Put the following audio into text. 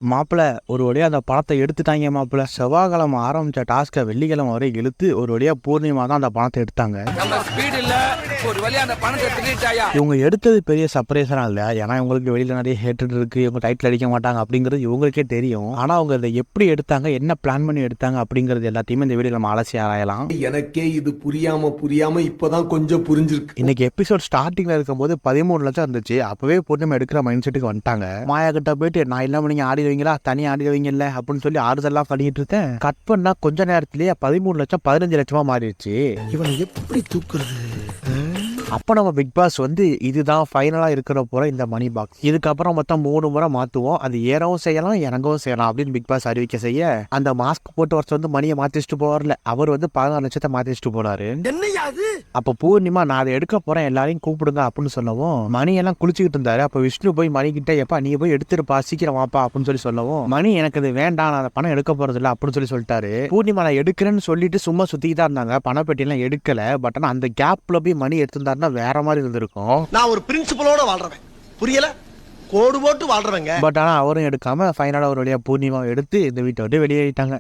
மாப்பிள்ள ஒரு வழியா அந்த பணத்தை எடுத்துட்டாங்க மாப்பிள்ள. செவ்வாய்க்கிழமை ஆரம்பிச்ச டாஸ்கை வெள்ளிக்கிழமை வரை இழுத்து ஒரு வழியா பூர்ணிமா தான் அந்த பணத்தை எடுத்தாங்க. இவங்க எடுத்தது பெரிய சர்ப்ரைஸா இல்ல, ஏன்னா இவங்களுக்கு வெளியில நிறைய ஹேட்டட் இருக்கு, இவங்க டைட்டில் அடிக்க மாட்டாங்க அப்படிங்கிறது இவங்களுக்கே தெரியும். ஆனா அவங்க இதை எப்படி எடுத்தாங்க, என்ன பிளான் பண்ணி எடுத்தாங்க அப்படிங்கிறது எல்லாத்தையுமே இந்த வீடியோ நம்ம அலசி ஆராயலாம். எனக்கே இது புரியாம இப்பதான் கொஞ்சம் புரிஞ்சிருக்கு. இன்னைக்கு எபிசோட் ஸ்டார்டிங்ல இருக்கும்போது 13 லட்சம் இருந்துச்சு. அப்பவே பூர்ணிமா எடுக்கிற மைண்ட் செட்டுக்கு வந்துட்டாங்க. மாயா கிட்ட போயிட்டு நான் இல்லாம நீங்க ஆடிடுவீங்களா, தனியா ஆடிடுவீங்கல்ல அப்படின்னு சொல்லி ஆறுதெல்லாம் பண்ணிட்டு இருக்கேன். கட் பண்ணா கொஞ்ச நேரத்திலேயே 13 லட்சம் 15 லட்சமா மாறிடுச்சு. இவனை எப்படி தூக்குறது? அப்போ நம்ம பிக் பாஸ் வந்து இதுதான் ஃபைனலாக இருக்கிற போகிற இந்த மணி பாக்ஸ், இதுக்கப்புறம் மொத்தம் 3 முறை மாற்றுவோம், அது ஏறவும் செய்யலாம் இறங்கவும் செய்யலாம் அப்படின்னு பிக் பாஸ் அறிவிக்க செய்ய, அந்த மாஸ்க் போட்டு ஒருத்தர் வந்து மணியை மாற்றி வச்சுட்டு போவார்ல, அவர் வந்து 16 லட்சத்தை மாற்றி வச்சுட்டு போனாரு. அப்போ பூர்ணிமா நான் அதை எடுக்க போகிறேன் எல்லாரையும் கூப்பிடுங்க அப்படின்னு சொல்லவும், மணியெல்லாம் குளிச்சுக்கிட்டு இருந்தாரு. அப்போ விஷ்ணு போய் மணிக்கிட்ட எப்பா நீ போய் எடுத்துருப்பா சீக்கிரம் வாப்பா அப்படின்னு சொல்லவும், மணி எனக்கு அது வேண்டாம் நான் அந்த பணம் எடுக்க போறது இல்லை அப்படின்னு சொல்லிட்டாரு. பூர்ணிமா நான் எடுக்கிறேன்னு சொல்லிட்டு சும்மா சுற்றிக்கிட்டு தான் இருந்தாங்க, பணப்பெட்டியெல்லாம் எடுக்கல. பட் ஆனால் அந்த கேப்ல போய் மணி எடுத்திருந்தாரு வேற மாதிரி இருந்திருக்கும். நான் ஒரு பிரின்சிபலோட வாழ்றேன், புரியல, கோடு போட்டு வாழ்றவங்க. பட் ஆனா அவரும் எடுக்காம ஃபைனலா ஒரு வழியா பூர்ணிமாவை எடுத்து இந்த வீட்டை விட்டு வெளியேறிட்டாங்க.